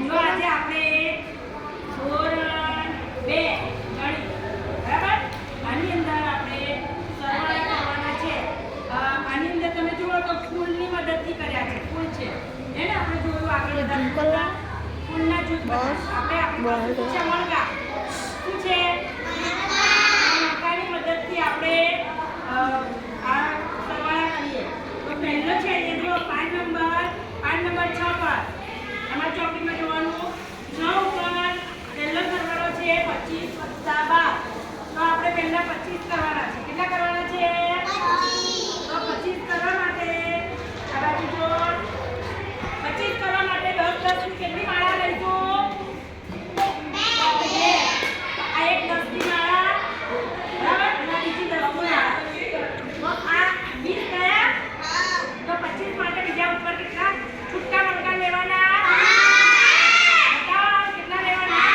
જો આજે આપણે ધોરણ 2 ગણિત બરાબર આની અંદર આપણે સરવાળા કરવાના છે આની અંદર તમે જુઓ તો ફૂલની મદદથી કર્યા છે ફૂલ છે એને આપણે જોયું આગળ બધા ફૂલના જૂથ આપણે આપણી પાસે છે મણકા શું છે મણકાની મદદથી આપણે આ સરવાળા કરીએ તો પહેલો છે એ જો 5 નંબર 6 પર અમારી ચોપડીમાં જોવાનું 6 ઉપર પહેલો સરવાળો છે 25 + 12 તો આપણે પહેલા 25 કરવાના છે કેટલા કરવાના છે 25 તો 25 કરવા માટે આ બાજુ જો 25 કરવા માટે 10 ની કેટલી માળા લઈશું 2 આ એક 10 ની માળા બરાબર અને બીજી 10 ની માળા તો આ 20 ગયા તો 25 માટે બીજા ઉપર કેટલા છૂટા મણકા લેવાના કેટલા લેવાના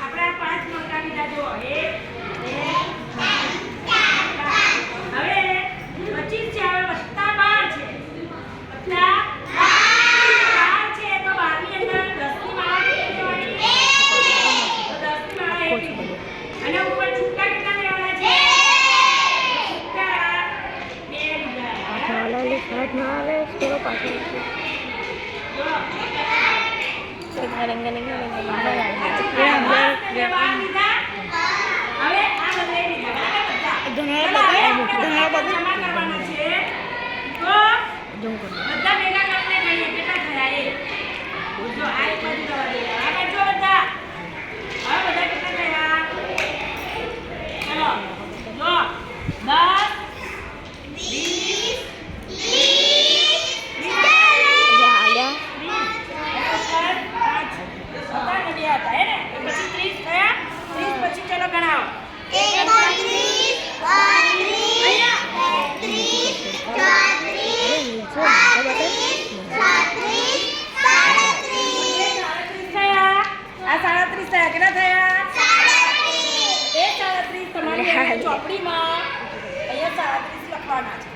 આપણે આ 5 મણકા લીધા જો 1 2 3 4 હવે 25 છે હવે વત્તા 12 છે વત્તા 12 છે તો 12 ની અંદર 10 ની માળા કેટલી લેવાની તો 10 ની માળા એક અને ઉપર છૂટા કેટલા લેવાના છે છૂટા 2 લીધા हाथ में आवे स्कूल पास में रंग नहीं ચોપડીમાં અહીંયા 37 લખવાના છે